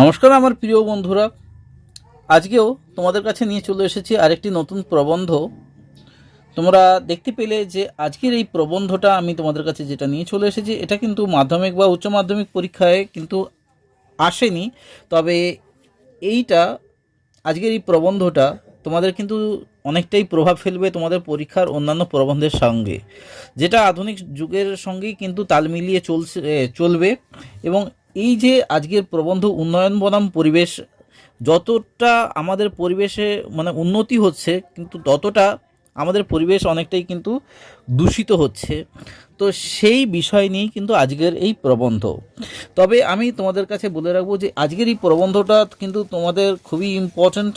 নমস্কার আমার প্রিয় বন্ধুরা, আজকেও তোমাদের কাছে নিয়ে চলে এসেছি আরেকটি নতুন প্রবন্ধ। তোমরা দেখতে পেলে যে আজকের এই প্রবন্ধটা আমি তোমাদের কাছে যেটা নিয়ে চলে এসেছি, এটা কিন্তু মাধ্যমিক বা উচ্চ মাধ্যমিক পরীক্ষায় কিন্তু আসেনি। তবে এইটা আজকের এই প্রবন্ধটা তোমাদের কিন্তু অনেকটাই প্রভাব ফেলবে তোমাদের পরীক্ষার অন্যান্য প্রবন্ধের সঙ্গে, যেটা আধুনিক যুগের সঙ্গেই কিন্তু তাল মিলিয়ে চলবে। এবং এই যে আজকের প্রবন্ধ উন্নয়ন বনাম পরিবেশ, যতটা আমাদের পরিবেশে উন্নতি হচ্ছে, কিন্তু ততটা আমাদের পরিবেশ অনেকটাই কিন্তু দূষিত হচ্ছে। তো সেই বিষয় নিয়েই কিন্তু আজকের এই প্রবন্ধ। তবে আমি তোমাদের কাছে বলে রাখবো যে আজকের এই প্রবন্ধটা কিন্তু তোমাদের খুবই ইম্পর্ট্যান্ট।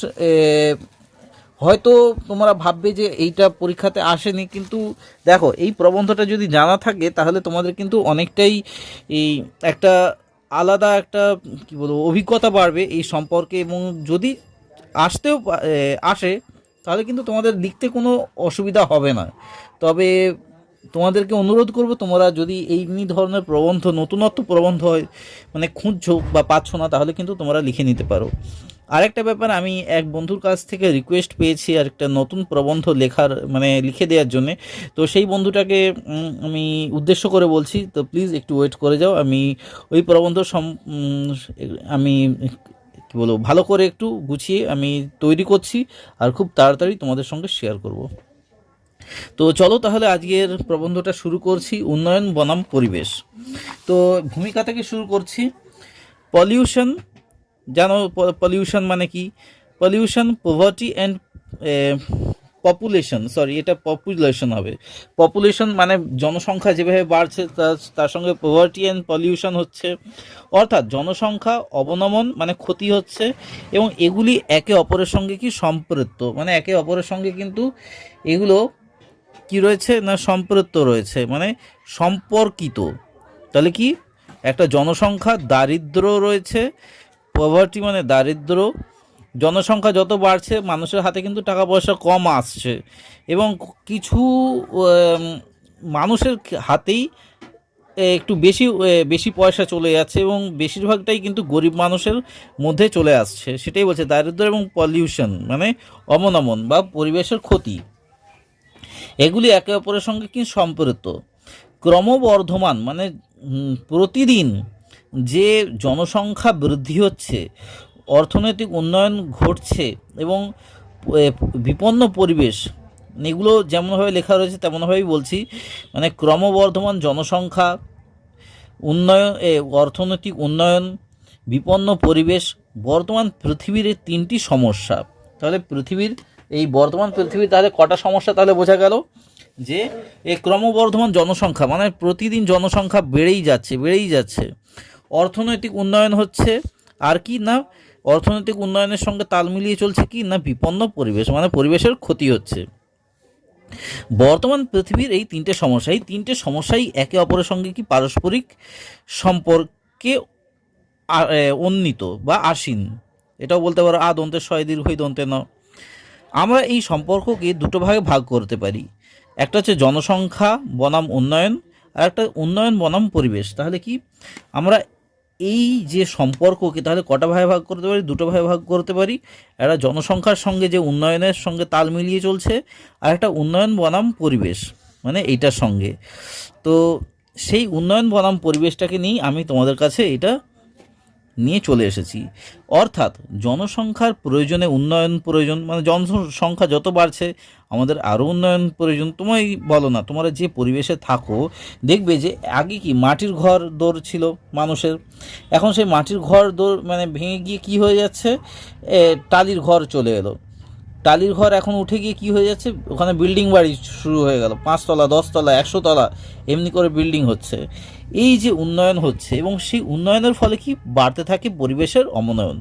হয়তো তোমরা ভাববে যে এইটা পরীক্ষাতে আসেনি, কিন্তু দেখো এই প্রবন্ধটা যদি জানা থাকে তাহলে তোমাদের কিন্তু অনেকটাই এই একটা আলাদা একটা কী বলবো অভিজ্ঞতা বাড়বে এই সম্পর্কে। এবং যদি আসে তাহলে কিন্তু তোমাদের লিখতে কোনো অসুবিধা হবে না। তবে তোমাদেরকে অনুরোধ করব, তোমরা যদি এই ধরনের প্রবন্ধ, নতুনত্ব প্রবন্ধ হয় খুঁজছো বা পাচ্ছ না, তাহলে কিন্তু তোমরা লিখে নিতে পারো। আরেকটা ব্যাপার, আমি এক বন্ধুর কাছ থেকে রিকোয়েস্ট পেয়েছি আরেকটা নতুন প্রবন্ধ লেখার লিখে দেওয়ার জন্যে। তো সেই বন্ধুটাকে আমি উদ্দেশ্য করে বলছি, তো প্লিজ একটু ওয়েট করে যাও। আমি ওই প্রবন্ধ আমি কী বলবো ভালো করে একটু গুছিয়ে আমি তৈরি করছি, আর খুব তাড়াতাড়ি তোমাদের সঙ্গে শেয়ার করব। তো চলো তাহলে আজকের প্রবন্ধটা শুরু করছি, উন্নয়ন বনাম পরিবেশ। তো ভূমিকা থেকে শুরু করছি। পলিউশন, জানো পলিউশন মানে কি? পলিউশন, পভার্টি অ্যান্ড পপুলেশন, এটা পপুলেশন হবে। পপুলেশন মানে জনসংখ্যা যেভাবে বাড়ছে তার সঙ্গে পভার্টি অ্যান্ড পলিউশন হচ্ছে, অর্থাৎ জনসংখ্যা অবনমন ক্ষতি হচ্ছে, এবং এগুলি একে অপরের সঙ্গে কি সম্পৃক্ত, একে অপরের সঙ্গে কিন্তু এগুলো কি রয়েছে না সম্পৃক্ত রয়েছে, সম্পর্কিত। তাহলে কি একটা জনসংখ্যা দারিদ্র রয়েছে, পভার্টি মানে দারিদ্র। জনসংখ্যা যত বাড়ছে মানুষের হাতে কিন্তু টাকা পয়সা কম আসছে, এবং কিছু মানুষের হাতেই একটু বেশি পয়সা চলে যাচ্ছে, এবং বেশিরভাগটাই কিন্তু গরিব মানুষের মধ্যে চলে আসছে। সেটাই বলছে দারিদ্র এবং পলিউশন অবনমন বা পরিবেশের ক্ষতি, এগুলি একে অপরের সঙ্গে কি সম্পৃক্ত। ক্রমবর্ধমান প্রতিদিন যে জনসংখ্যা বৃদ্ধি হচ্ছে, অর্থনৈতিক উন্নয়ন ঘটছে, এবং বিপন্ন পরিবেশ, এগুলো যেমনভাবে লেখা রয়েছে তেমনভাবেই বলছি। ক্রমবর্ধমান জনসংখ্যা, উন্নয়ন, অর্থনৈতিক উন্নয়ন, বিপন্ন পরিবেশ, বর্তমান পৃথিবীর এই তিনটি সমস্যা। তাহলে বর্তমান পৃথিবীর তাহলে কটা সমস্যা তাহলে বোঝা গেল? যে এই ক্রমবর্ধমান জনসংখ্যা প্রতিদিন জনসংখ্যা বেড়েই যাচ্ছে। অর্থনৈতিক উন্নয়ন হচ্ছে, আর কি না অর্থনৈতিক উন্নয়নের সঙ্গে তাল মিলিয়ে চলছে কি না বিপন্ন পরিবেশ, পরিবেশের ক্ষতি হচ্ছে। বর্তমান পৃথিবীর এই তিনটে সমস্যাই একে অপরের সঙ্গে কি পারস্পরিক সম্পর্কে উন্নীত বা আসীন। এটাও বলতে পারো দন্তের শয় দীর্ঘই দন্তে ন। আমরা এই সম্পর্ককে দুটো ভাগে ভাগ করতে পারি, একটা হচ্ছে জনসংখ্যা বনাম উন্নয়ন, আর একটা উন্নয়ন বনাম পরিবেশ। তাহলে কি আমরা এই যে সম্পর্ককে তাহলে কটা ভাগে ভাগ করতে পারি? দুটো ভাগে ভাগ করতে পারি। একটা জনসংখ্যার সঙ্গে যে উন্নয়নের সঙ্গে তাল মিলিয়ে চলছে, আর একটা উন্নয়ন বনাম পরিবেশ এইটার সঙ্গে। তো সেই উন্নয়ন বনাম পরিবেশটাকে নিয়েই আমি তোমাদের কাছে এটা নিয়ে চলে এসেছি। অর্থাৎ জনসংখ্যার প্রয়োজনে উন্নয়ন প্রয়োজন, জনসংখ্যা যত বাড়ছে আমাদের আরও উন্নয়ন প্রয়োজন। তোমায় বলো না, তোমরা যে পরিবেশে থাকো দেখবে যে আগে কি মাটির ঘর দৌড় ছিল মানুষের, এখন সেই মাটির ঘর দৌড় ভেঙে গিয়ে কি হয়ে যাচ্ছে, টালির ঘর চলে এলো। টালির ঘর এখন উঠে গিয়ে কি হয়ে যাচ্ছে, ওখানে বিল্ডিং বাড়ি শুরু হয়ে গেল, 5 তলা 10 তলা 100 তলা এমনি করে বিল্ডিং হচ্ছে। এই যে উন্নয়ন হচ্ছে, এবং সেই উন্নয়নের ফলে কি বাড়তে থাকে পরিবেশের অবনয়ন।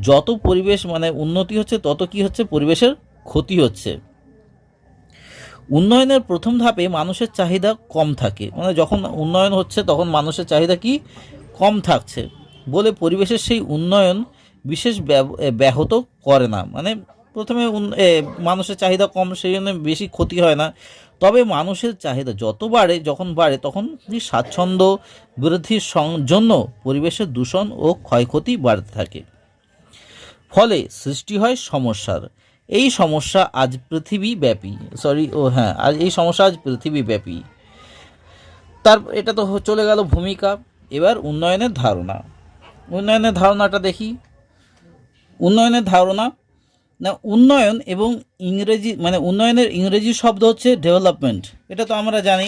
যত পরিবেশ উন্নতি হচ্ছে তত কি হচ্ছে, পরিবেশের ক্ষতি হচ্ছে। উন্নয়নের প্রথম ধাপে মানুষের চাহিদা কম থাকে, যখন উন্নয়ন হচ্ছে তখন মানুষের চাহিদা কি কম থাকছে বলে পরিবেশের সেই উন্নয়ন বিশেষ ব্যাহত করে না। প্রথমে মানুষের চাহিদা কম, সেই জন্য বেশি ক্ষতি হয় না। তবে মানুষের চাহিদা যত বাড়ে, যখন বাড়ে তখন স্বাচ্ছন্দ্য বৃদ্ধির জন্য পরিবেশের দূষণ ও ক্ষয়ক্ষতি বাড়তে থাকে। ফলে সৃষ্টি হয় সমস্যার। এই সমস্যা আজ পৃথিবীব্যাপী, এই সমস্যা আজ পৃথিবীব্যাপী। এটা তো চলে গেল ভূমিকা। এবার উন্নয়নের ধারণা। উন্নয়নের ধারণাটা দেখি। উন্নয়নের ধারণা না, উন্নয়ন এবং উন্নয়নের ইংরেজি শব্দ হচ্ছে ডেভেলপমেন্ট, এটা তো আমরা জানি।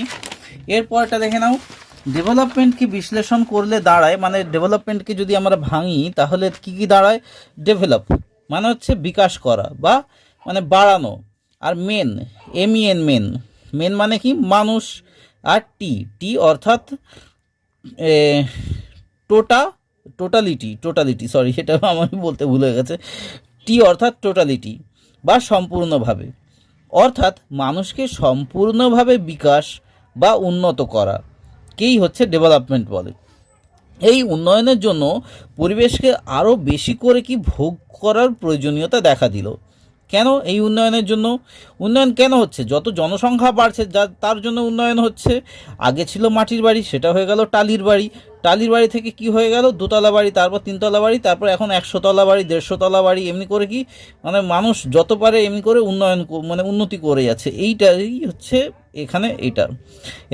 এরপরটা দেখে নাও, ডেভেলপমেন্টকে বিশ্লেষণ করলে দাঁড়ায়, ডেভেলপমেন্টকে যদি আমরা ভাঙি তাহলে কি দাঁড়ায়? ডেভেলপ মানে হচ্ছে বিকাশ করা বা বাড়ানো। আর MEN মেন মানে কি? মানুষ। আর টি অর্থাৎ টোটালিটি, সরি, এটা আমার বলতে ভুল হয়ে গেছে। টি অর্থাৎ টোটালিটি বা সম্পূর্ণভাবে, অর্থাৎ মানুষকে সম্পূর্ণভাবে বিকাশ বা উন্নত করা কেই হচ্ছে ডেভেলপমেন্ট বলে। এই উন্নয়নের জন্য পরিবেশকে আরও বেশি করে ভোগ করার প্রয়োজনীয়তা দেখা দিল। কেন এই উন্নয়নের জন্য? উন্নয়ন কেন হচ্ছে? যত জনসংখ্যা বাড়ছে তার জন্য উন্নয়ন হচ্ছে। আগে ছিল মাটির বাড়ি, সেটা হয়ে গেল টালির বাড়ি। টালির বাড়ি থেকে কি হয়ে গেল? দোতলা বাড়ি, তারপর তিনতলা বাড়ি, তারপর এখন 100 তলা বাড়ি, 150 তলা বাড়ি। এমনি করে মানুষ যত পারে এমনি করে উন্নতি করে যাচ্ছে। এইটাই হচ্ছে এখানে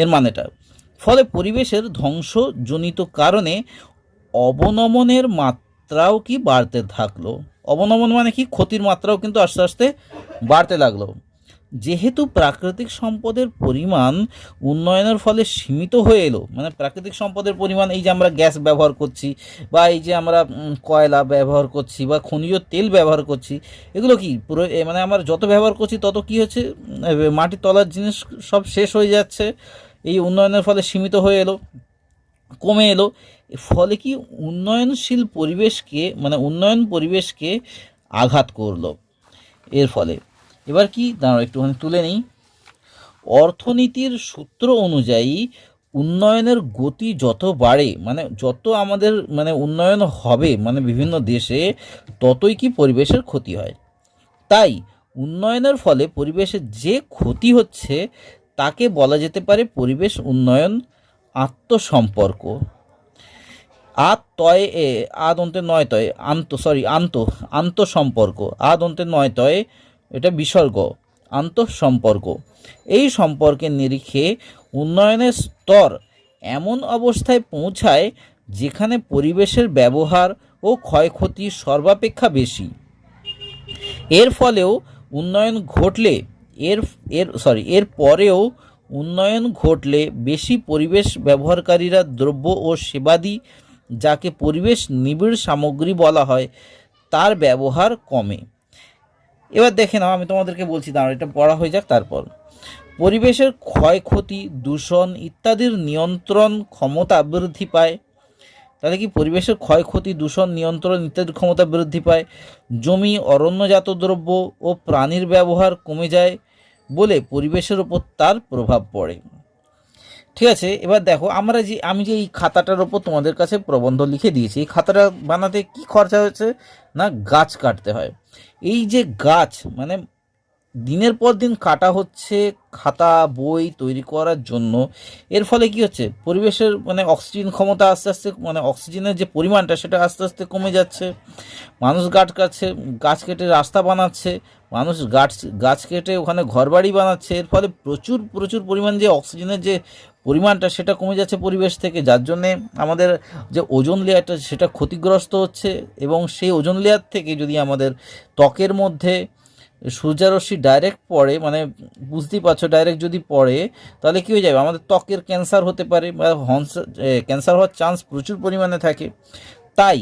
এর মানেটা। ফলে পরিবেশের ধ্বংসজনিত কারণে অবনমনের মাত্রাও বাড়তে থাকলো। অবনমন মানে কি? ক্ষতির মাত্রাও কিন্তু আস্তে আস্তে বাড়তে লাগলো। যেহেতু প্রাকৃতিক সম্পদের পরিমাণ উন্নয়নের ফলে সীমিত হয়ে এলো, প্রাকৃতিক সম্পদের পরিমাণ, এই যে আমরা গ্যাস ব্যবহার করছি, বা এই যে আমরা কয়লা ব্যবহার করছি, বা খনিজ তেল ব্যবহার করছি, এগুলো কি পুরো আমরা যত ব্যবহার করছি তত কি হচ্ছে? মাটির তলার জিনিস সব শেষ হয়ে যাচ্ছে। এই উন্নয়নের ফলে সীমিত হয়ে এলো, কমে এলো। ফলে কি উন্নয়নশীল পরিবেশকে আঘাত করলো এর ফলে। এবার কি দাঁড়াও একটুখানি তুলে নিই। অর্থনীতির সূত্র অনুযায়ী উন্নয়নের গতি যত বাড়ে, যত আমাদের উন্নয়ন হবে বিভিন্ন দেশে, ততই পরিবেশের ক্ষতি হয়। তাই উন্নয়নের ফলে পরিবেশের যে ক্ষতি হচ্ছে তাকে বলা যেতে পারে পরিবেশ উন্নয়ন আন্তঃসম্পর্ক। আন্তঃসম্পর্ক, এটা বিসর্গ, আন্তঃসম্পর্ক। এই সম্পর্কের নিরিখে উন্নয়নের স্তর এমন অবস্থায় পৌঁছায় যেখানে পরিবেশের ব্যবহার ও ক্ষয়ক্ষতি সর্বাপেক্ষা বেশি। এর ফলেও উন্নয়ন ঘটলে এর পরেও উন্নয়ন ঘটলে বেশি পরিবেশ ব্যবহারকারীরা দ্রব্য ও সেবাদি, যাকে পরিবেশ নিবিড় সামগ্রী বলা হয়, তার ব্যবহার কমে। এবার দেখে নাও, আমি তোমাদেরকে বলছি, দাঁড়াও এটা পড়া হয়ে যাক তারপর। পরিবেশের ক্ষয়ক্ষতি, দূষণ ইত্যাদির নিয়ন্ত্রণ ক্ষমতা বৃদ্ধি পায়। তাহলে কি? পরিবেশের ক্ষয়ক্ষতি, দূষণ, নিয়ন্ত্রণ ইত্যাদির ক্ষমতা বৃদ্ধি পায়। জমি, অরণ্যজাত দ্রব্য ও প্রাণীর ব্যবহার কমে যায় বলে পরিবেশের ওপর তার প্রভাব পড়ে। ঠিক আছে, এবার দেখো, আমি যে এই খাতাটার ওপর তোমাদের কাছে প্রবন্ধ লিখে দিয়েছি, এই খাতাটা বানাতে কি খরচা হয়েছে না? গাছ কাটতে হয়। এই যে গাছ দিনের পর দিন কাটা হচ্ছে খাতা বই তৈরি করার জন্য। এর ফলে কি হচ্ছে? পরিবেশের অক্সিজেন ক্ষমতা আস্তে আস্তে অক্সিজেনের যে পরিমাণটা সেটা আস্তে আস্তে কমে যাচ্ছে। মানুষ গাছ কেটে রাস্তা বানাচ্ছে, মানুষ গাছ কেটে ওখানে ঘরবাড়ি বানাচ্ছে। এর ফলে প্রচুর পরিমাণ যে অক্সিজেনের যে পরিমাণটা সেটা কমে যাচ্ছে পরিবেশ থেকে, যার জন্যে আমাদের যে ওজোন লেয়ারটা সেটা ক্ষতিগ্রস্ত হচ্ছে। এবং সেই ওজোন লেয়ার থেকে যদি আমাদের ত্বকের মধ্যে সূর্যরশ্মি ডাইরেক্ট পড়ে, বুঝতেই পারছো, ডাইরেক্ট যদি পড়ে তাহলে কী হয়ে যাবে? আমাদের ত্বকের ক্যান্সার হতে পারে, বা ক্যান্সার হওয়ার চান্স প্রচুর পরিমাণে থাকে। তাই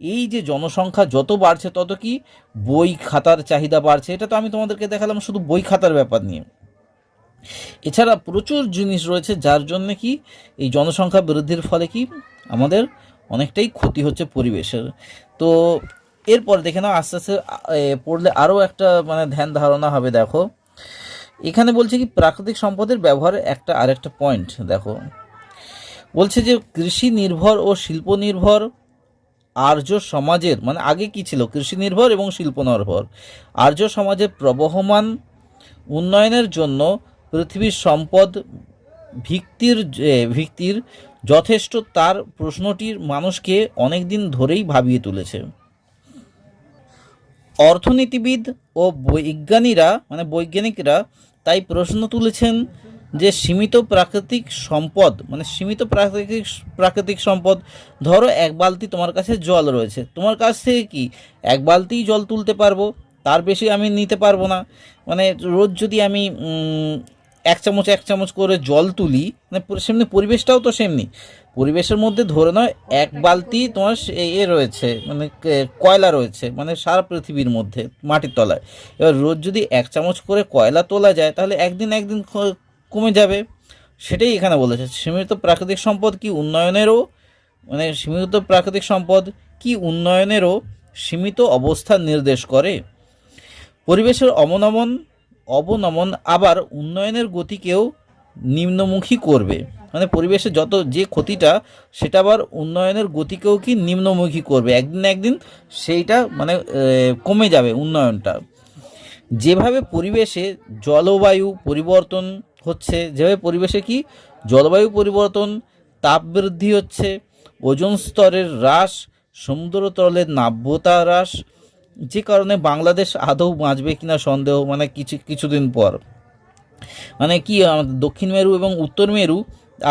এই যে জনসংখ্যা যত বাড়ছে তত কি বই খাতার চাহিদা বাড়ছে। এটা তো আমি তোমাদেরকে দেখালাম শুধু বই খাতার ব্যাপার নিয়ে। এছাড়া প্রচুর জিনিস রয়েছে যার জন্য কি এই জনসংখ্যা বৃদ্ধির ফলে কি আমাদের অনেকটাই ক্ষতি হচ্ছে পরিবেশের। তো এরপর দেখে নাও, আস্তে আস্তে পড়লে আরও একটা ধ্যান ধারণা হবে। দেখো এখানে বলছে কি প্রাকৃতিক সম্পদের ব্যবহারের আরেকটা পয়েন্ট দেখো। বলছে যে কৃষি নির্ভর ও শিল্প নির্ভর আর্য সমাজের, মানে আগে কি ছিল, কৃষি নির্ভর এবং শিল্প নির্ভর, আর্য সমাজের প্রবহমান উন্নয়নের জন্য পৃথিবীর সম্পদ ভিত্তির যথেষ্ট, তার প্রশ্নটির মানুষকে অনেক দিন ধরেই ভাবিয়ে তুলেছে। অর্থনীতিবিদ ও বৈজ্ঞানিকরা তাই প্রশ্ন তুলেছেন যে সীমিত প্রাকৃতিক সম্পদ, ধরো এক বালতি তোমার কাছে জল রয়েছে, তোমার কাছ থেকে কি এক বালতিই জল তুলতে পারবো, তার বেশি আমি নিতে পারবো না। মানে রোজ যদি আমি এক চামচ করে জল তুলি, মানে সেমনি পরিবেশটাও তো সেমনি, পরিবেশের মধ্যে ধরে নয় এক বালতি তোমার রয়েছে, মানে কয়লা রয়েছে, মানে সারা পৃথিবীর মধ্যে মাটির তলায়। এবার রোজ যদি এক চামচ করে কয়লা তোলা যায়, তাহলে একদিন কমে যাবে। সেটাই এখানে বলেছে, সীমিত প্রাকৃতিক সম্পদ কি উন্নয়নেরও সীমিত অবস্থান নির্দেশ করে। পরিবেশের অবনমন আবার উন্নয়নের গতিকেও নিম্নমুখী করবে, মানে পরিবেশে যে ক্ষতিটা, সেটা আবার উন্নয়নের গতিকেও কি নিম্নমুখী করবে, একদিন সেইটা মানে কমে যাবে উন্নয়নটা। যেভাবে পরিবেশে জলবায়ু পরিবর্তন হচ্ছে, জলবায়ু পরিবর্তন, তাপ বৃদ্ধি হচ্ছে, ওজোন স্তরের হ্রাস, সমুদ্রতলের নাব্যতা হ্রাস, যে কারণে বাংলাদেশ আদৌ বাঁচবে কিনা সন্দেহ, মানে কিছুদিন পর, মানে কি আমাদের দক্ষিণ মেরু এবং উত্তর মেরু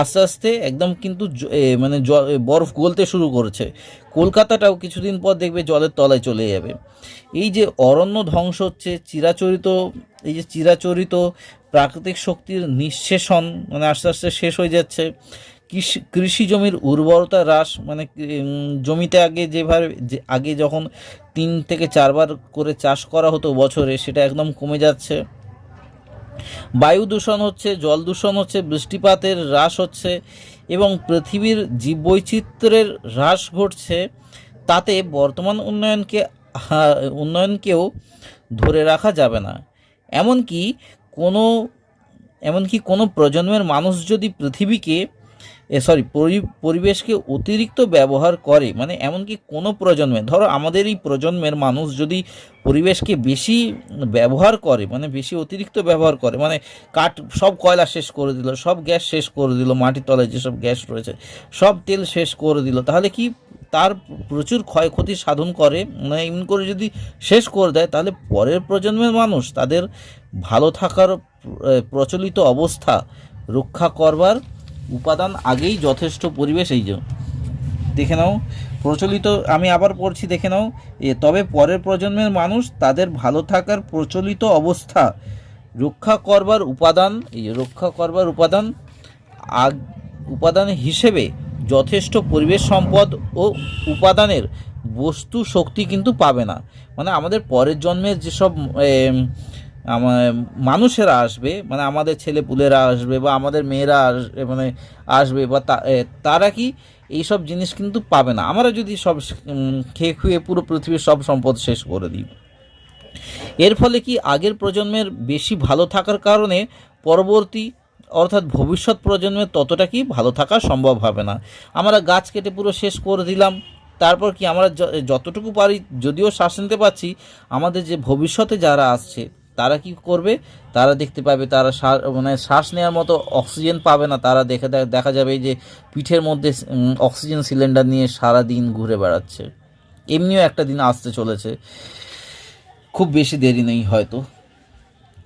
আস্তে আস্তে একদম কিন্তু বরফ গলতে শুরু করেছে। কলকাতাটাও কিছুদিন পর দেখবে জলের তলায় চলে যাবে। এই যে অরণ্য ধ্বংস হচ্ছে, চিরাচরিত প্রাকৃতিক শক্তির নিঃশেষণ, মানে আস্তে আস্তে শেষ হয়ে যাচ্ছে। কৃষি জমির উর্বরতা হ্রাস, মানে জমিতে আগে যখন 3 থেকে 4 বার করে চাষ করা হতো বছরে, সেটা একদম কমে যাচ্ছে। বায়ু দূষণ হচ্ছে, জল দূষণ হচ্ছে, বৃষ্টিপাতের হ্রাস হচ্ছে এবং পৃথিবীর জীববৈচিত্র্যের হ্রাস ঘটছে। তাতে বর্তমান উন্নয়নকেও ধরে রাখা যাবে না। এমনকি কোনো প্রজন্মের মানুষ যদি পরিবেশকে অতিরিক্ত ব্যবহার করে, মানে এমনকি কোনো প্রজন্মে, ধরো আমাদের এই প্রজন্মের মানুষ যদি পরিবেশকে বেশি ব্যবহার করে, মানে বেশি অতিরিক্ত ব্যবহার করে, মানে সব কয়লা শেষ করে দিল, সব গ্যাস শেষ করে দিল, মাটির তলায় যেসব গ্যাস রয়েছে সব তেল শেষ করে দিল, তাহলে কি তার প্রচুর ক্ষয়ক্ষতি সাধন করে, মানে এমন করে যদি শেষ করে দেয়, তাহলে পরের প্রজন্মের মানুষ তাদের ভালো থাকার প্রচলিত অবস্থা রক্ষা করবার উপাদান আগেই যথেষ্ট পরিবেশ, এই যে দেখে নাও প্রচলিত, আমি আবার পড়ছি, দেখে নাও, তবে পরের প্রজন্মের মানুষ তাদের ভালো থাকার প্রচলিত অবস্থা রক্ষা করবার উপাদান হিসেবে যথেষ্ট পরিবেশ সম্পদ ও উপাদানের বস্তু শক্তি কিন্তু পাবে না। মানে আমাদের পরের জন্মের যেসব মানুষেরা আসবে, মানে আমাদের ছেলেপুলেরা আসবে বা আমাদের মেয়েরা আসবে বা তারা কি এইসব জিনিস কিন্তু পাবে না, আমরা যদি সব খেয়ে খুয়ে পুরো পৃথিবীর সব সম্পদ শেষ করে দিই। এর ফলে কি আগের প্রজন্মের বেশি ভালো থাকার কারণে পরবর্তী অর্থাৎ ভবিষ্যৎ প্রজন্মের ততটা কি ভালো থাকা সম্ভব হবে না। আমরা গাছ কেটে পুরো শেষ করে দিলাম, তারপর কি আমরা যতটুকু পারি, যদিও শ্বাস নিতে পারছি, আমাদের যে ভবিষ্যতে যারা আসছে তারা কি করবে, তারা দেখতে পাবে তারা শ্বাস নেওয়ার মতো অক্সিজেন পাবে না, তারা দেখা যাবে যে পিঠের মধ্যে অক্সিজেন সিলিন্ডার নিয়ে সারা দিন ঘুরে বেড়াচ্ছে। এমনিও একটা দিন আসতে চলেছে, খুব বেশি দেরি নেই হয়তো।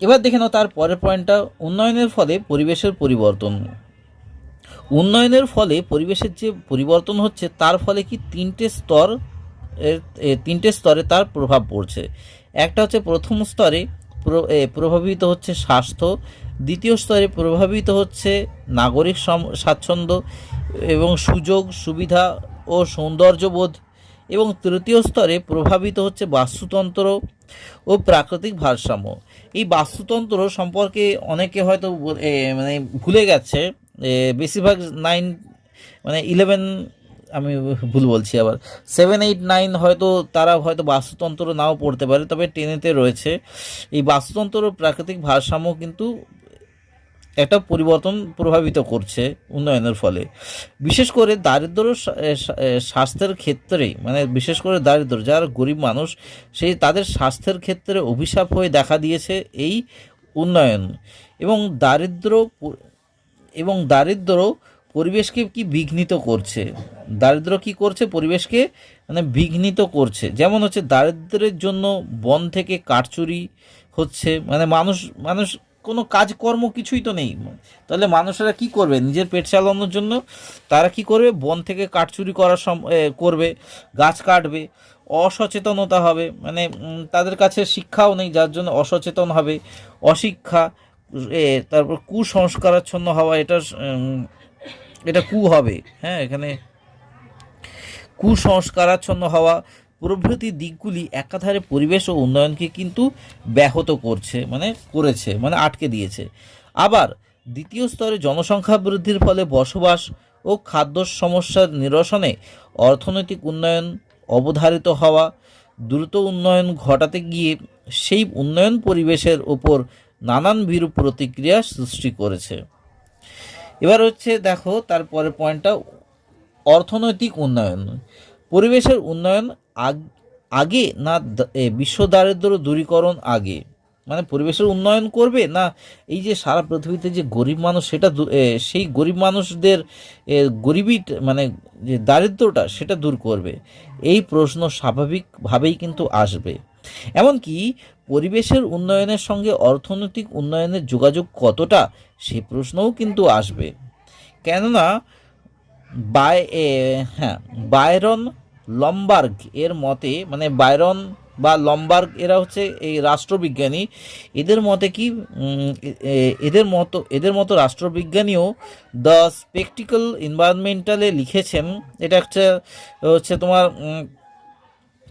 এবার দেখে নাও তার পরের পয়েন্টটা, উন্নয়নের ফলে পরিবেশের যে পরিবর্তন হচ্ছে, তার ফলে কি তিনটে স্তরে তার প্রভাব পড়ছে। একটা হচ্ছে প্রথম স্তরে প্রভাবিত হচ্ছে স্বাস্থ্য, দ্বিতীয় স্তরে প্রভাবিত হচ্ছে নাগরিক স্বাচ্ছন্দ্য এবং সুযোগ সুবিধা ও সৌন্দর্যবোধ, এবং তৃতীয় স্তরে প্রভাবিত হচ্ছে বাস্তুতন্ত্র ও প্রাকৃতিক ভারসাম্য। এই বাস্তুতন্ত্র সম্পর্কে অনেকে হয়তো মানে ভুলে গেছে, বেশিরভাগ 11 আমি ভুল বলছি, আবার 7, 8, 9 হয়তো তারা হয়তো বাস্তুতন্ত্র নাও পড়তে পারে, তবে 10-তে রয়েছে। এই বাস্তুতন্ত্র ও প্রাকৃতিক ভারসাম্য কিন্তু একটা পরিবর্তন প্রভাবিত করছে উন্নয়নের ফলে। বিশেষ করে দারিদ্র স্বাস্থ্যের ক্ষেত্রে, মানে বিশেষ করে দারিদ্র যারা গরিব মানুষ, সেই তাদের স্বাস্থ্যের ক্ষেত্রে অভিশাপ হয়ে দেখা দিয়েছে এই উন্নয়ন। এবং দারিদ্র পরিবেশকে কি বিঘ্নিত করছে, দারিদ্র কি করছে, পরিবেশকে মানে বিঘ্নিত করছে। যেমন হচ্ছে দারিদ্রের জন্য বন থেকে কাঠচুরি হচ্ছে, মানে মানুষ মানুষ কোনো কাজকর্ম কিছুই তো নেই, তাহলে মানুষেরা কি করবে নিজের পেট চালানোর জন্য? তারা কি করবে, বন থেকে কাঠ চুরি করার করবে, গাছ কাটবে, অসচেতনতা হবে, মানে তাদের কাছে শিক্ষাও নেই যার জন্য অসচেতন হবে, অশিক্ষা, তারপর কুসংস্কারাচ্ছন্ন হওয়া, এটা কু হবে, হ্যাঁ, এখানে কুসংস্কারাচ্ছন্ন হওয়া প্রভৃতি দিকগুলি একাধারে পরিবেশ ও উন্নয়নকে কিন্তু ব্যাহত করেছে, মানে আটকে দিয়েছে। আবার দ্বিতীয় স্তরে জনসংখ্যা বৃদ্ধির ফলে বসবাস ও খাদ্য সমস্যার নিরসনে অর্থনৈতিক উন্নয়ন অবধারিত হওয়া, দ্রুত উন্নয়ন ঘটাতে গিয়ে সেই উন্নয়ন পরিবেশের ওপর নানান বিরূপ প্রতিক্রিয়া সৃষ্টি করেছে। এবার হচ্ছে দেখো তারপরে পয়েন্টটা, অর্থনৈতিক উন্নয়ন। পরিবেশের উন্নয়ন আগে না বিশ্ব দারিদ্র দূরীকরণ আগে, মানে পরিবেশের উন্নয়ন করবে না এই যে সারা পৃথিবীতে যে গরিব মানুষ, সেটা সেই গরিব মানুষদের গরিবী মানে যে দারিদ্রটা সেটা দূর করবে? এই প্রশ্ন স্বাভাবিকভাবেই কিন্তু আসবে। এমনকি পরিবেশের উন্নয়নের সঙ্গে অর্থনৈতিক উন্নয়নের যোগাযোগ কতটা, সে প্রশ্নও কিন্তু আসবে। কেননা বায়রন লম্বার্গ এর মতে, মানে বায়রন বা লম্বার্গ এরা হচ্ছে এই রাষ্ট্রবিজ্ঞানী, এদের মতে কি এদের মতো রাষ্ট্রবিজ্ঞানীও দ্য স্পেকটিক্যাল এনভায়রনমেন্টালে লিখেছেন, এটা হচ্ছে তোমার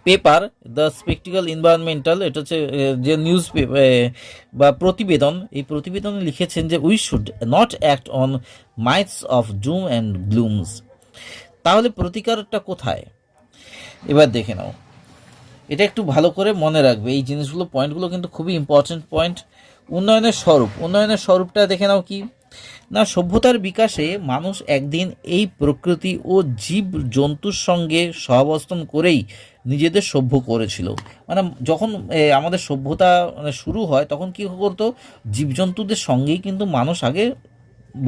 পেপার দ্য স্পেকটিক্যাল এনভায়রনমেন্টাল, এটা হচ্ছে যে নিউজ বা প্রতিবেদন, এই প্রতিবেদনে লিখেছেন যে we should not act on mights of doom and glooms. তাহলে প্রতিকারটা কোথায়? এবার দেখে নাও, এটা একটু ভালো করে মনে রাখবে, এই জিনিসগুলো পয়েন্টগুলো কিন্তু খুবই ইম্পর্টেন্ট পয়েন্ট। উন্নয়নের স্বরূপটা দেখে নাও কি না, সভ্যতার বিকাশে মানুষ একদিন এই প্রকৃতি ও জীব জন্তুর সঙ্গে সহাবস্থান করেই নিজেদের সভ্য করেছিল। মানে যখন আমাদের সভ্যতা শুরু হয়, তখন কি করতো, জীবজন্তুদের সঙ্গেই কিন্তু মানুষ আগে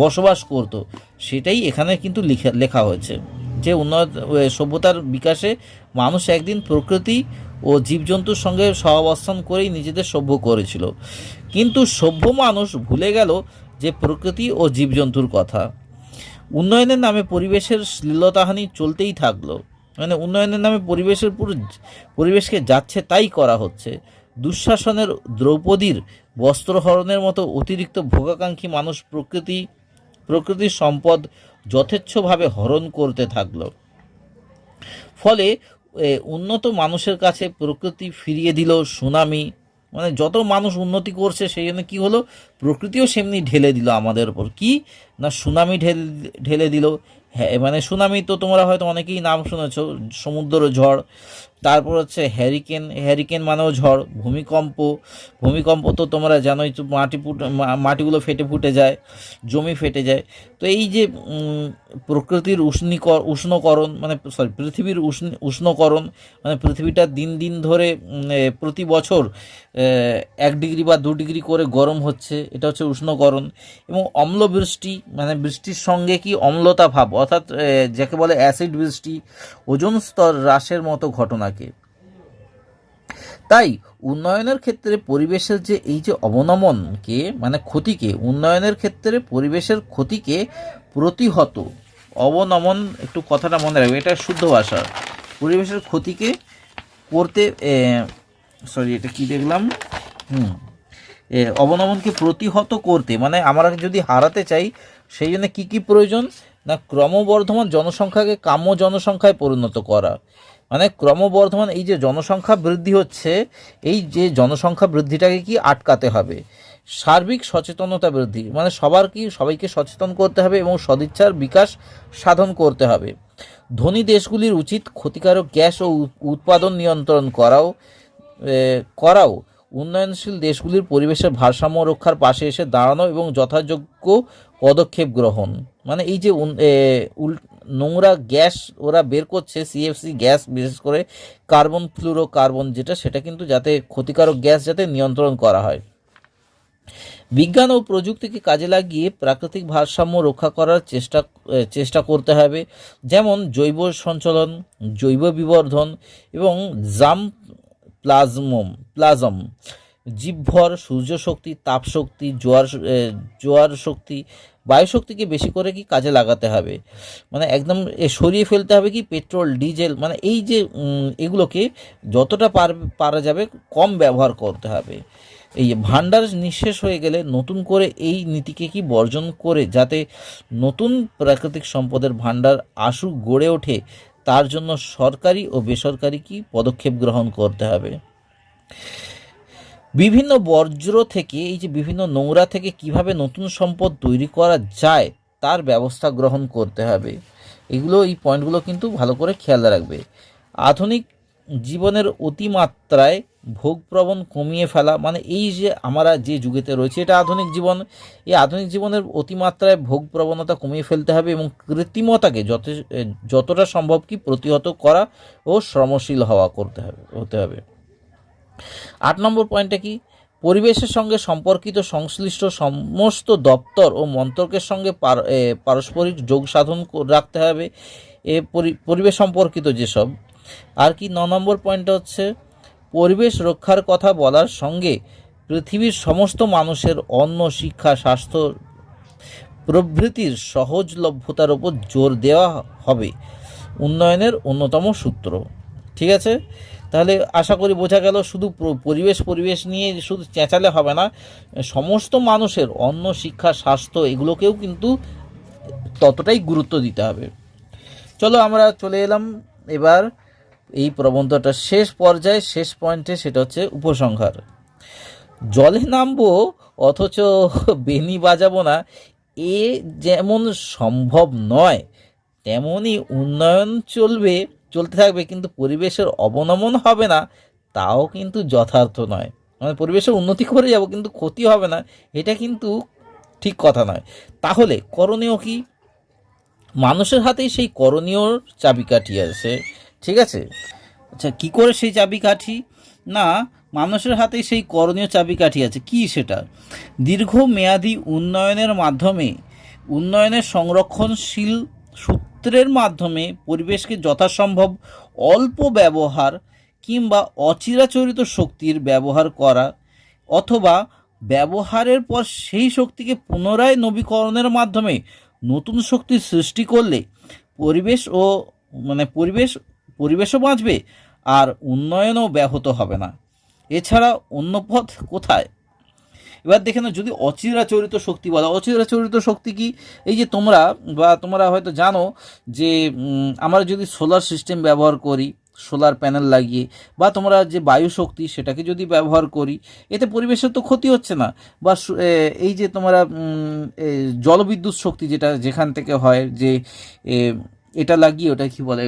বসবাস করত, সেটাই এখানে কিন্তু লেখা হয়েছে যে সভ্যতার বিকাশে মানুষ একদিন প্রকৃতি ও জীবজন্তুর সঙ্গে সহাবস্থান করেই নিজেদের সভ্য করেছিল। কিন্তু সভ্য মানুষ ভুলে গেল যে প্রকৃতি ও জীবজন্তুর কথা। উন্নয়নের নামে পরিবেশের শ্লীলতাহানি চলতেই থাকলো, মানে উন্নয়নের নামে পরিবেশকে যাচ্ছে তাই করা হচ্ছে। দুঃশাসনের দ্রৌপদীর বস্ত্রহরণের মতো অতিরিক্ত ভোগাকাঙ্ক্ষী মানুষ প্রকৃতির সম্পদ যথেচ্ছভাবে হরণ করতে থাকলো। ফলে উন্নত মানুষের কাছে প্রকৃতি ফিরিয়ে দিল সুনামি, মানে যত মানুষ উন্নতি করছে সেই জন্য কী হলো, প্রকৃতিও সেমনি ঢেলে দিল আমাদের ওপর, কি না সুনামি ঢেলে দিল। হ্যাঁ, মানে সুনামি তো তোমরা হয়তো অনেকেই নাম শুনেছো, সমুদ্র ঝড়, তারপর হচ্ছে হ্যারিকেন মানেও ঝড়, ভূমিকম্প তো তোমরা জানোই, তো মাটিগুলো ফুটে যায়, জমি ফেটে যায়। তো এই যে প্রকৃতির উষ্ণকরণ, মানে পৃথিবীর উষ্ণকরণ, মানে পৃথিবীটা দিন দিন ধরে প্রতি বছর 1 ডিগ্রি বা 2 ডিগ্রি করে গরম হচ্ছে, এটা হচ্ছে উষ্ণকরণ। এবং অম্লবৃষ্টি, মানে বৃষ্টির সঙ্গে কি অম্লতা ভাব, অর্থাৎ যাকে বলে অ্যাসিড বৃষ্টি, ওজোন স্তর হ্রাসের মতো ঘটনাকে। তাই উন্নয়নের ক্ষেত্রে পরিবেশের যে এই যে অবনমনকে, মানে ক্ষতিকে, উন্নয়নের ক্ষেত্রে পরিবেশের ক্ষতিকে প্রতিহত, অবনমন একটু কথাটা মনে রাখবে, এটা শুদ্ধ ভাষা, পরিবেশের ক্ষতিকে করতে, এটা কি দেখলাম, অবনমনকে প্রতিহত করতে, মানে আমরা যদি হারাতে চাই, সেই জন্য কী কী প্রয়োজন না, ক্রমবর্ধমান জনসংখ্যাকে কাম্য জনসংখ্যায় পরিণত করা। মানে ক্রমবর্ধমান এই যে জনসংখ্যা বৃদ্ধি হচ্ছে, এই যে জনসংখ্যা বৃদ্ধিটাকে কি আটকাতে হবে। সার্বিক সচেতনতা বৃদ্ধি, মানে সবাইকে সচেতন করতে হবে এবং সদিচ্ছার বিকাশ সাধন করতে হবে। ধনী দেশগুলির উচিত ক্ষতিকারক গ্যাস ও উৎপাদন নিয়ন্ত্রণ করাও উন্নয়নশীল দেশগুলির পরিবেশের ভারসাম্য রক্ষার পাশে এসে দাঁড়ানো এবং যথাযোগ্য পদক্ষেপ গ্রহণ। মানে এই যে নোংরা গ্যাস ওরা বের করছে, সিএফসি গ্যাস, বিশেষ করে কার্বন ফ্লুরোকার্বন যেটা, সেটা কিন্তু যাতে ক্ষতিকারক গ্যাস যাতে নিয়ন্ত্রণ করা হয়। বিজ্ঞান ও প্রযুক্তিকে কাজে লাগিয়ে প্রাকৃতিক ভারসাম্য রক্ষা করার চেষ্টা করতে হবে, যেমন জৈব সঞ্চালন, জৈব বিবর্ধন এবং জাম প্লাজম, জীবভর, সূর্য শক্তি, তাপ শক্তি, জোয়ার শক্তি, বায়ু শক্তিকে বেশি করে কি কাজে লাগাতে হবে। মানে একদম সরিয়ে ফেলতে হবে কি পেট্রোল, ডিজেল, মানে এই যে এগুলোকে যতটা পারা যাবে কম ব্যবহার করতে হবে। এই ভান্ডার নিঃশেষ হয়ে গেলে নতুন করে এই নীতিকে কি বর্জন করে যাতে নতুন প্রাকৃতিক সম্পদের ভান্ডার গড়ে ওঠে, তার জন্য সরকারি ও বেসরকারি কি পদক্ষেপ গ্রহণ করতে হবে। বিভিন্ন বর্জ্য থেকে, এই যে বিভিন্ন নোংরা থেকে কিভাবে নতুন সম্পদ তৈরি করা যায় তার ব্যবস্থা গ্রহণ করতে হবে। এই পয়েন্টগুলো কিন্তু ভালো করে খেয়াল রাখবে। আধুনিক জীবনের অতিমাত্রায় ভোগপ্রবণ কমিয়ে ফেলা, মানে এই যে আমরা যে যুগেতে রয়েছে এটা আধুনিক জীবন, এই আধুনিক জীবনের অতিমাত্রায় ভোগ প্রবণতা কমিয়ে ফেলতে হবে এবং কৃত্রিমতাকে যতটা সম্ভব কি প্রতিহত করা ও শ্রমশীল হতে হবে। 8 নম্বর পয়েন্টটা কি, পরিবেশের সঙ্গে সম্পর্কিত সংশ্লিষ্ট সমস্ত দপ্তর ও মন্ত্রকের সঙ্গে পারস্পরিক যোগ সাধন রাখতে হবে পরিবেশ সম্পর্কিত যেসব। আর কি 9 নম্বর পয়েন্টটা হচ্ছে, পরিবেশ রক্ষার কথা বলার সঙ্গে পৃথিবীর সমস্ত মানুষের অন্ন, শিক্ষা, স্বাস্থ্য প্রভৃতির সহজলভ্যতার উপর জোর দেওয়া হবে উন্নয়নের অন্যতম সূত্র। ঠিক আছে, তাহলে আশা করি বোঝা গেল, শুধু পরিবেশ নিয়ে শুধু চেঁচালে হবে না, সমস্ত মানুষের অন্ন, শিক্ষা, স্বাস্থ্য এগুলোকেও কিন্তু ততটাই গুরুত্ব দিতে হবে। চলো আমরা চলে এলাম এবার এই প্রবন্ধটার শেষ পর্যায়ে, শেষ পয়েন্টে, সেটা হচ্ছে উপসংহার। জলে নামবো অথচ বেনি বাজাবো না, এ যেমন সম্ভব নয়, তেমনি উন্নয়ন চলতে থাকবে কিন্তু পরিবেশের অবনমন হবে না, তাও কিন্তু যথার্থ নয়। মানে পরিবেশের উন্নতি করে যাব কিন্তু ক্ষতি হবে না, এটা কিন্তু ঠিক কথা নয়। তাহলে করণীয় কি? মানুষের হাতেই সেই করণীয় চাবিকাঠি আছে। ঠিক আছে, আচ্ছা কী করে সেই চাবিকাঠি? না, মানুষের হাতেই সেই করণীয় চাবিকাঠি আছে। কি সেটা? দীর্ঘমেয়াদী উন্নয়নের মাধ্যমে, উন্নয়নের সংরক্ষণশীল সূত্রের মাধ্যমে পরিবেশকে যথাসম্ভব অল্প ব্যবহার কিংবা অচিরাচরিত শক্তির ব্যবহার করা, অথবা ব্যবহারের পর সেই শক্তিকে পুনরায় নবীকরণের মাধ্যমে নতুন শক্তির সৃষ্টি করলে পরিবেশও বাঁচবে আর উন্নয়নও ব্যাহত হবে না। এছাড়া অন্য পথ কোথায়? এবার দেখে না, যদি অচিরাচরিত শক্তি বলা, অচিরাচরিত শক্তি কি? এই যে তোমরা হয়তো জানো যে আমরা যদি সোলার সিস্টেম ব্যবহার করি, সোলার প্যানেল লাগিয়ে, বা তোমরা যে বায়ু শক্তি সেটাকে যদি ব্যবহার করি, এতে পরিবেশের তো ক্ষতি হচ্ছে না। বা এই যে তোমরা জলবিদ্যুৎ শক্তি যেখান থেকে হয়, যে এটা লাগিয়ে, ওটা কি বলে,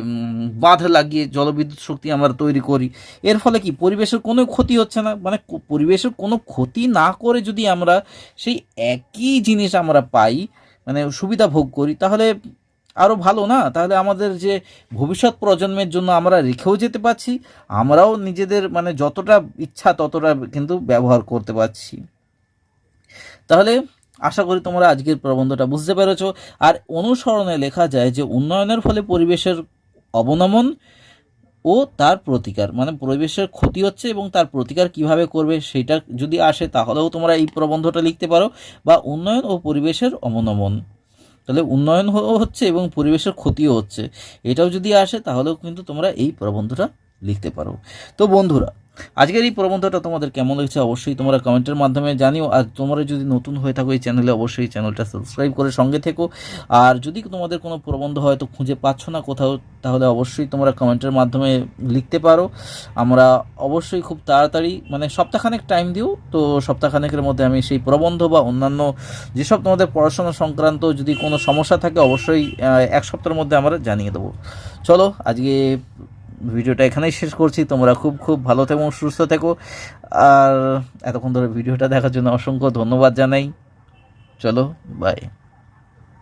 বাঁধ লাগিয়ে জলবিদ্যুৎ শক্তি আমরা তৈরি করি, এর ফলে কি পরিবেশের কোনো ক্ষতি হচ্ছে না। মানে পরিবেশের কোনো ক্ষতি না করে যদি আমরা সেই একই জিনিস আমরা পাই, মানে সুবিধা ভোগ করি, তাহলে আরও ভালো না? তাহলে আমাদের যে ভবিষ্যৎ প্রজন্মের জন্য আমরা রেখেও যেতে পারছি, আমরাও নিজেদের মানে যতটা ইচ্ছা ততটা কিন্তু ব্যবহার করতে পারছি। তাহলে আশা করি তোমরা আজকের প্রবন্ধটা বুঝতে পেরেছো। আর অনুসরণে লেখা যায় যে উন্নয়নের ফলে পরিবেশের অবনমন ও তার প্রতিকার, মানে পরিবেশের ক্ষতি হচ্ছে এবং তার প্রতিকার কিভাবে করবে সেটা যদি আসে, তাহলেও তোমরা এই প্রবন্ধটা লিখতে পারো। বা উন্নয়ন ও পরিবেশের অবনমন, তাহলে উন্নয়ন হচ্ছে এবং পরিবেশের ক্ষতিও হচ্ছে, এটাও যদি আসে তাহলেও কিন্তু তোমরা এই প্রবন্ধটা লিখতে পারো। তো বন্ধুরা, আজকের এই প্রবন্ধটা তোমাদের কেমন লাগছে অবশ্যই তোমরা কমেন্টের মাধ্যমে জানিও। আর তোমরা যদি নতুন হয়ে থাকো এই চ্যানেলে, অবশ্যই চ্যানেলটা সাবস্ক্রাইব করে সঙ্গে থেকো। আর যদি তোমাদের কোনো প্রবন্ধ হয়তো খুঁজে পাচ্ছ না কোথাও, তাহলে অবশ্যই তোমরা কমেন্টের মাধ্যমে লিখতে পারো। আমরা অবশ্যই খুব তাড়াতাড়ি, মানে সপ্তাহখানেক টাইম দিও, তো সপ্তাহখানেকের মধ্যে আমি সেই প্রবন্ধ বা অন্যান্য যেসব তোমাদের পড়াশোনা সংক্রান্ত যদি কোনো সমস্যা থাকে, অবশ্যই 1 সপ্তাহের মধ্যে আমরা জানিয়ে দেবো। চলো আজকে ভিডিওটা এখানেই শেষ করছি। তোমরা খুব খুব ভালো থেকো, সুস্থ থেকো। আর এতক্ষণ ধরে ভিডিওটা দেখার জন্য অসংখ্য ধন্যবাদ জানাই। চলো, বাই।